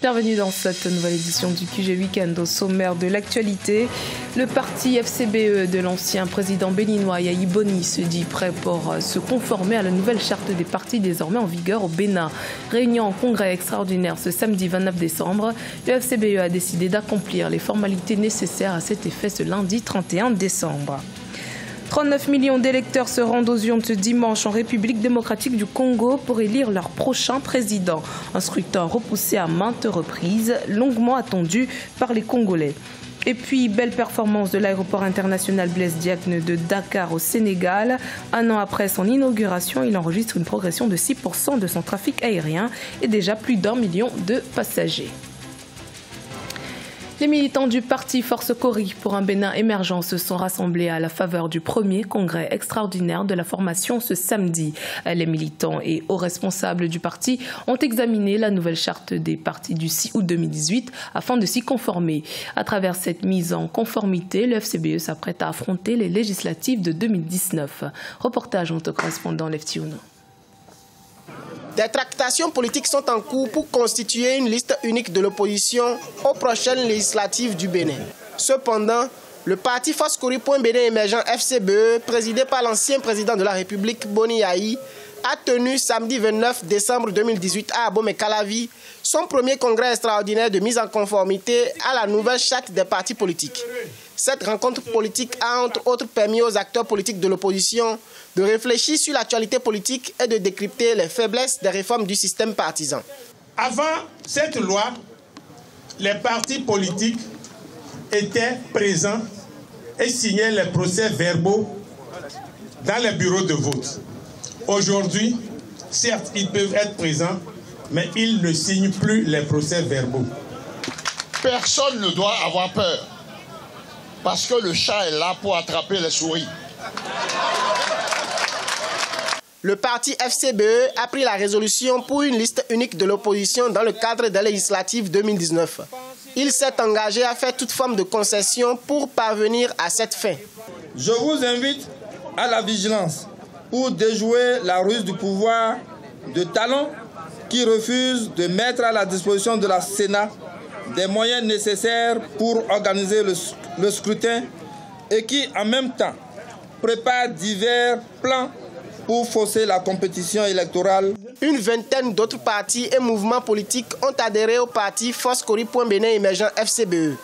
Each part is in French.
Bienvenue dans cette nouvelle édition du QG Week-end. Au sommaire de l'actualité, le parti FCBE de l'ancien président béninois Yayi Boni se dit prêt pour se conformer à la nouvelle charte des partis désormais en vigueur au Bénin. Réunion en congrès extraordinaire ce samedi 29 décembre. Le FCBE a décidé d'accomplir les formalités nécessaires à cet effet ce lundi 31 décembre. 39 millions d'électeurs se rendent aux urnes ce dimanche en République démocratique du Congo pour élire leur prochain président. Un scrutin repoussé à maintes reprises, longuement attendu par les Congolais. Et puis, belle performance de l'aéroport international Blaise Diagne de Dakar au Sénégal. Un an après son inauguration, il enregistre une progression de 6% de son trafic aérien et déjà plus d'1 million de passagers. Les militants du parti Force Kori pour un Bénin émergent se sont rassemblés à la faveur du premier congrès extraordinaire de la formation ce samedi. Les militants et hauts responsables du parti ont examiné la nouvelle charte des partis du 6 août 2018 afin de s'y conformer. À travers cette mise en conformité, le FCBE s'apprête à affronter les législatives de 2019. Reportage notre correspondant Leftiouno. Des tractations politiques sont en cours pour constituer une liste unique de l'opposition aux prochaines législatives du Bénin. Cependant, le parti Force Kori pour un Bénin émergent FCBE, présidé par l'ancien président de la République Boni Yayi, a tenu samedi 29 décembre 2018 à Abomey-Calavi son premier congrès extraordinaire de mise en conformité à la nouvelle charte des partis politiques. Cette rencontre politique a entre autres permis aux acteurs politiques de l'opposition de réfléchir sur l'actualité politique et de décrypter les faiblesses des réformes du système partisan. Avant cette loi, les partis politiques étaient présents et signaient les procès-verbaux dans les bureaux de vote. Aujourd'hui, certes, ils peuvent être présents, mais ils ne signent plus les procès-verbaux. Personne ne doit avoir peur, parce que le chat est là pour attraper les souris. Le parti FCBE a pris la résolution pour une liste unique de l'opposition dans le cadre des législatives 2019. Il s'est engagé à faire toute forme de concession pour parvenir à cette fin. Je vous invite à la vigilance pour déjouer la ruse du pouvoir de talons qui refuse de mettre à la disposition de la Sénat des moyens nécessaires pour organiser le scrutin et qui, en même temps, prépare divers plans pour fausser la compétition électorale. Une vingtaine d'autres partis et mouvements politiques ont adhéré au parti Force Kori pour un Bénin émergent FCBE.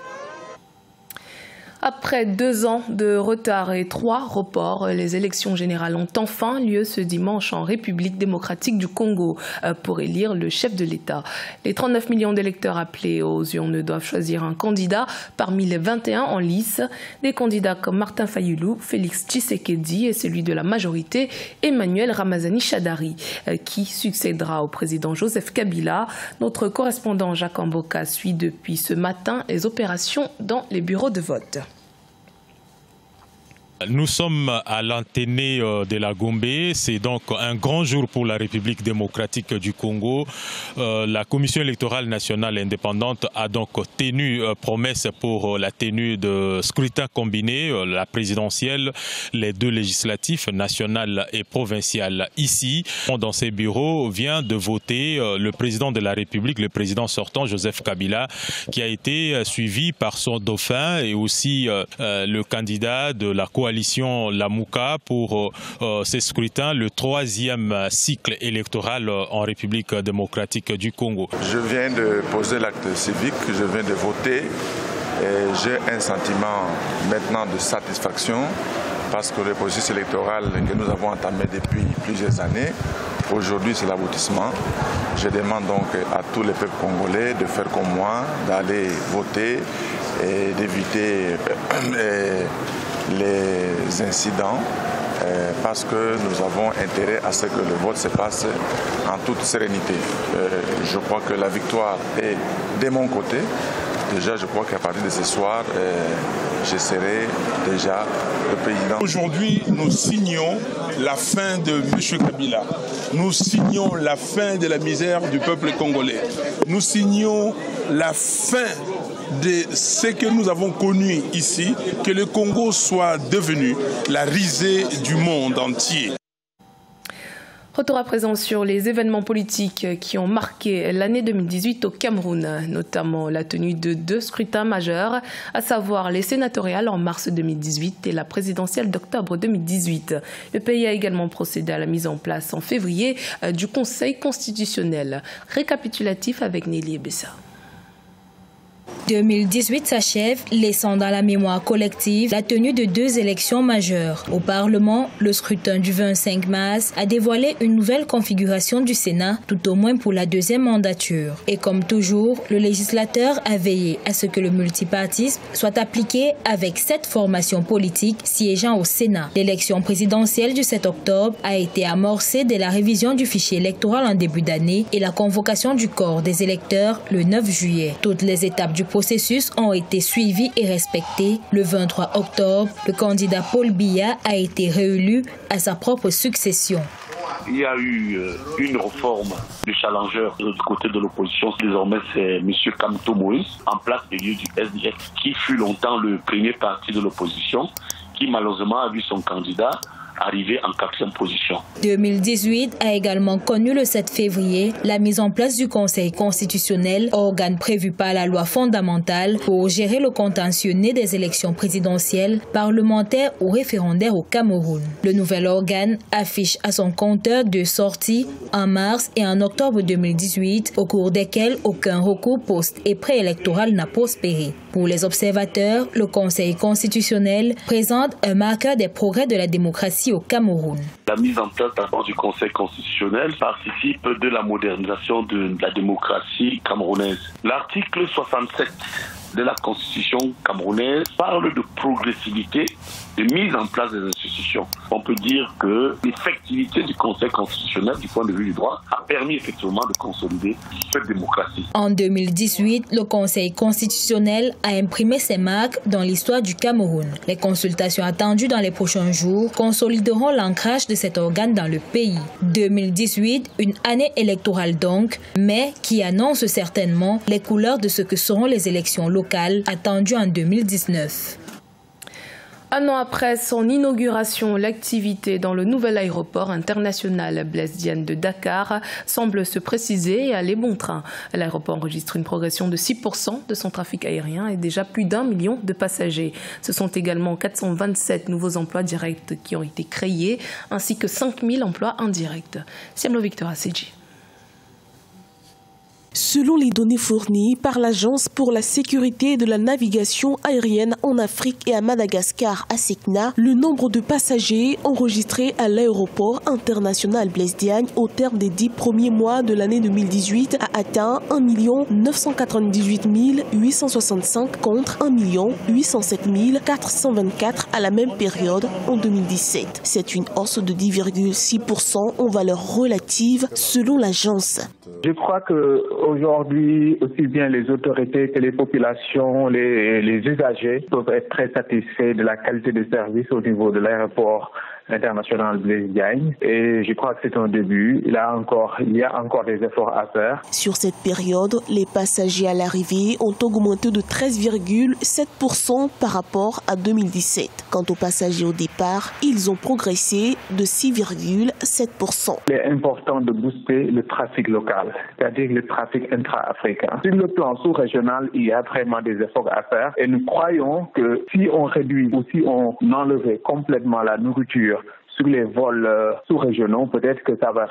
Après 2 ans de retard et 3 reports, les élections générales ont enfin lieu ce dimanche en République démocratique du Congo pour élire le chef de l'État. Les 39 millions d'électeurs appelés aux urnes doivent choisir un candidat parmi les 21 en lice. Des candidats comme Martin Fayulu, Félix Tshisekedi et celui de la majorité, Emmanuel Ramazani Shadari, qui succédera au président Joseph Kabila. Notre correspondant Jacques Amboka suit depuis ce matin les opérations dans les bureaux de vote. Nous sommes à l'Anténé de la Gombe. C'est donc un grand jour pour la République démocratique du Congo. La Commission électorale nationale indépendante a donc tenu promesse pour la tenue de scrutins combinés, la présidentielle, les 2 législatifs, nationales et provinciales. Ici, dans ces bureaux, vient de voter le président de la République, le président sortant, Joseph Kabila, qui a été suivi par son dauphin et aussi le candidat de la coalition Lamouka pour ces scrutins, le 3e cycle électoral en République démocratique du Congo. Je viens de poser l'acte civique, je viens de voter et j'ai un sentiment maintenant de satisfaction parce que le processus électoral que nous avons entamé depuis plusieurs années, aujourd'hui c'est l'aboutissement. Je demande donc à tous les peuples congolais de faire comme moi, d'aller voter et d'éviter les incidents parce que nous avons intérêt à ce que le vote se passe en toute sérénité. Je crois que la victoire est de mon côté. Déjà, je crois qu'à partir de ce soir, je serai déjà le président. Aujourd'hui, nous signons la fin de M. Kabila. Nous signons la fin de la misère du peuple congolais. Nous signons la fin de ce que nous avons connu ici, que le Congo soit devenu la risée du monde entier. Retour à présent sur les événements politiques qui ont marqué l'année 2018 au Cameroun, notamment la tenue de 2 scrutins majeurs, à savoir les sénatoriales en mars 2018 et la présidentielle d'octobre 2018. Le pays a également procédé à la mise en place en février du Conseil constitutionnel. Récapitulatif avec Nelly Bessa. 2018 s'achève, laissant dans la mémoire collective la tenue de 2 élections majeures. Au Parlement, le scrutin du 25 mars a dévoilé une nouvelle configuration du Sénat, tout au moins pour la 2e mandature. Et comme toujours, le législateur a veillé à ce que le multipartisme soit appliqué avec 7 formations politiques siégeant au Sénat. L'élection présidentielle du 7 octobre a été amorcée dès la révision du fichier électoral en début d'année et la convocation du corps des électeurs le 9 juillet. Toutes les étapes du processus ont été suivis et respectés. Le 23 octobre, le candidat Paul Biya a été réélu à sa propre succession. Il y a eu une réforme du challenger du côté de l'opposition. Désormais, c'est M. Kamto Moïse, en place des lieux du SDF, qui fut longtemps le premier parti de l'opposition, qui malheureusement a vu son candidat arrivé en 4e position. 2018 a également connu le 7 février la mise en place du Conseil constitutionnel, organe prévu par la loi fondamentale pour gérer le contentieux né des élections présidentielles, parlementaires ou référendaires au Cameroun. Le nouvel organe affiche à son compteur 2 sorties en mars et en octobre 2018, au cours desquelles aucun recours post- et préélectoral n'a prospéré. Pour les observateurs, le Conseil constitutionnel présente un marqueur des progrès de la démocratie au Cameroun. La mise en place d'abord du Conseil constitutionnel participe de la modernisation de la démocratie camerounaise. L'article 67 de la Constitution camerounaise parle de progressivité, de mise en place des institutions. On peut dire que l'effectivité du Conseil constitutionnel, du point de vue du droit, a permis effectivement de consolider cette démocratie. En 2018, le Conseil constitutionnel a imprimé ses marques dans l'histoire du Cameroun. Les consultations attendues dans les prochains jours consolideront l'ancrage de cet organe dans le pays. 2018, une année électorale donc, mais qui annonce certainement les couleurs de ce que seront les élections locales attendues en 2019. Un an après son inauguration, l'activité dans le nouvel aéroport international Blaise Diagne de Dakar semble se préciser et aller bon train. L'aéroport enregistre une progression de 6% de son trafic aérien et déjà plus d'1 million de passagers. Ce sont également 427 nouveaux emplois directs qui ont été créés, ainsi que 5000 emplois indirects. Siamlo Victor Asseji. Selon les données fournies par l'Agence pour la sécurité de la navigation aérienne en Afrique et à Madagascar, ASECNA, le nombre de passagers enregistrés à l'aéroport international Blaise Diagne au terme des 10 premiers mois de l'année 2018 a atteint 1 998 865 contre 1 807 424 à la même période en 2017. C'est une hausse de 10,6% en valeur relative selon l'agence. Je crois qu'aujourd'hui, aussi bien les autorités que les populations, les usagers peuvent être très satisfaits de la qualité de service au niveau de l'aéroport international Blaise Diagne. Et je crois que c'est un début. Il y a encore des efforts à faire. Sur cette période, les passagers à l'arrivée ont augmenté de 13,7% par rapport à 2017. Quant aux passagers au départ, ils ont progressé de 6,7%. Il est important de booster le trafic local, c'est-à-dire le trafic intra-africain. Sur le plan sous-régional, il y a vraiment des efforts à faire. Et nous croyons que si on réduit ou si on enlevait complètement la nourriture sur les vols sous-régionaux, peut-être que ça va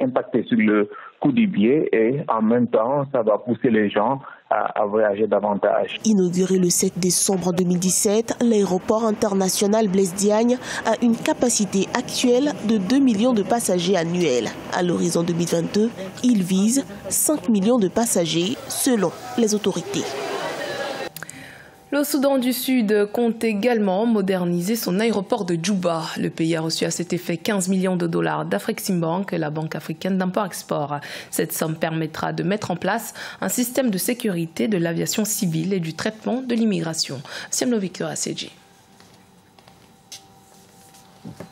impacter sur le coût du billet et en même temps, ça va pousser les gens à voyager davantage. Inauguré le 7 décembre 2017, l'aéroport international Blaise Diagne a une capacité actuelle de 2 millions de passagers annuels. À l'horizon 2022, il vise 5 millions de passagers selon les autorités. Le Soudan du Sud compte également moderniser son aéroport de Djouba. Le pays a reçu à cet effet 15 millions de dollars d'Afreximbank, la banque africaine d'import-export. Cette somme permettra de mettre en place un système de sécurité de l'aviation civile et du traitement de l'immigration. Siamlo Victor Asseji.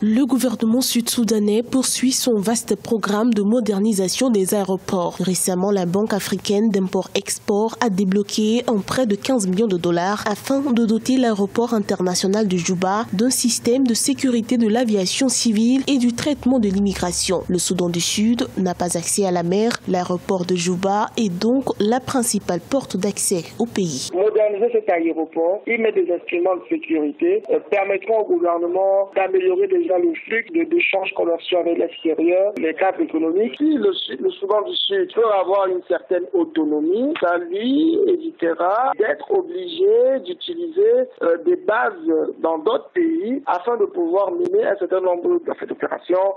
Le gouvernement sud-soudanais poursuit son vaste programme de modernisation des aéroports. Récemment, la Banque africaine d'import-export a débloqué un prêt de 15 millions de dollars afin de doter l'aéroport international de Djouba d'un système de sécurité de l'aviation civile et du traitement de l'immigration. Le Soudan du Sud n'a pas accès à la mer. L'aéroport de Djouba est donc la principale porte d'accès au pays. Moderniser cet aéroport, y mettre des instruments de sécurité permettront au gouvernement d'améliorer déjà le flux d'échanges commerciaux avec l'extérieur, les cadres économiques. Si le Soudan du Sud peut avoir une certaine autonomie, ça lui évitera d'être obligé d'utiliser des bases dans d'autres pays afin de pouvoir mener un certain nombre d'opérations,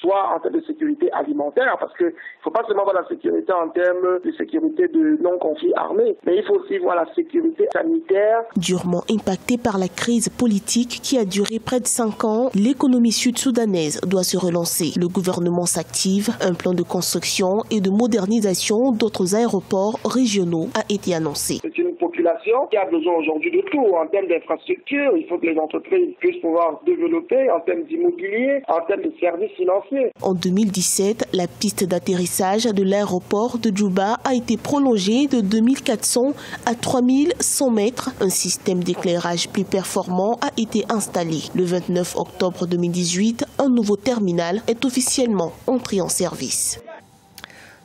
soit en termes de sécurité alimentaire, parce qu'il ne faut pas seulement voir la sécurité en termes de sécurité de non-conflit armé, mais il faut aussi voir la sécurité sanitaire. Durement impactée par la crise politique qui a duré près de 5 ans, l'économie sud-soudanaise doit se relancer. Le gouvernement s'active. Un plan de construction et de modernisation d'autres aéroports régionaux a été annoncé. C'est une population qui a besoin aujourd'hui de tout. En termes d'infrastructure, il faut que les entreprises puissent pouvoir développer. En termes d'immobilier, en termes de services financiers. En 2017, la piste d'atterrissage de l'aéroport de Djouba a été prolongée de 2400 à 3100 mètres. Un système d'éclairage plus performant a été installé. Le 29 octobre 2018, un nouveau terminal est officiellement entré en service.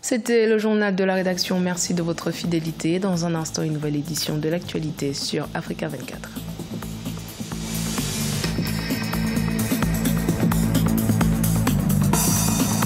C'était le journal de la rédaction. Merci de votre fidélité. Dans un instant, une nouvelle édition de l'actualité sur Africa 24.